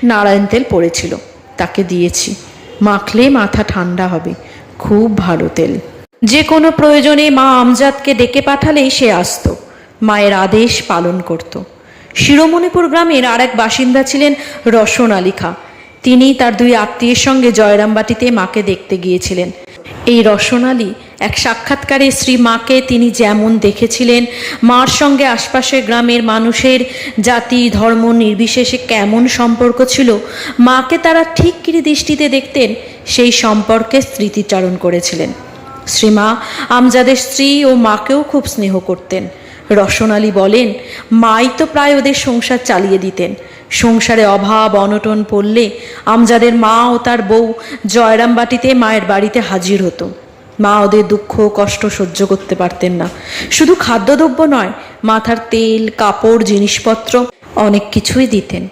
নারায়ণ তেল পড়েছিল, তাকে দিয়েছি। মাখলে মাথা ঠান্ডা হবে, খুব ভালো তেল। যে কোনো প্রয়োজনে মা আমজাদকে ডেকে পাঠালেই সে আসত, মায়ের আদেশ পালন করত। শিরোমণিপুর গ্রামের আর এক বাসিন্দা ছিলেন রসন আলী খাঁ। তিনি তার দুই আত্মীয়ের সঙ্গে জয়রামবাটিতে মাকে দেখতে গিয়েছিলেন। এই রসন আলী এক সাক্ষাৎকারে শ্রী মাকে তিনি যেমন দেখেছিলেন, মার সঙ্গে আশপাশের গ্রামের মানুষের জাতি ধর্ম নির্বিশেষে কেমন সম্পর্ক ছিল, মাকে তারা ঠিক কী দৃষ্টিতে দেখতেন, সেই সম্পর্কে স্মৃতিচারণ করেছিলেন। শ্রীমা আমজাদের স্ত্রী ও মাকেও খুব স্নেহ করতেন। রসন আলী বলেন, মাই তো প্রায় ওদের সংসার চালিয়ে দিতেন। সংসারে অভাব অনটন পড়লে আমজাদের মা ও তার বউ জয়রামবাটিতে মায়ের বাড়িতে হাজির হতো। মা ওদের দুঃখ কষ্ট সহ্য করতে পারতেন না। শুধু খাদ্যদ্রব্য নয়, মাথার তেল কাপড় জিনিসপত্র অনেক কিছুই দিতেন।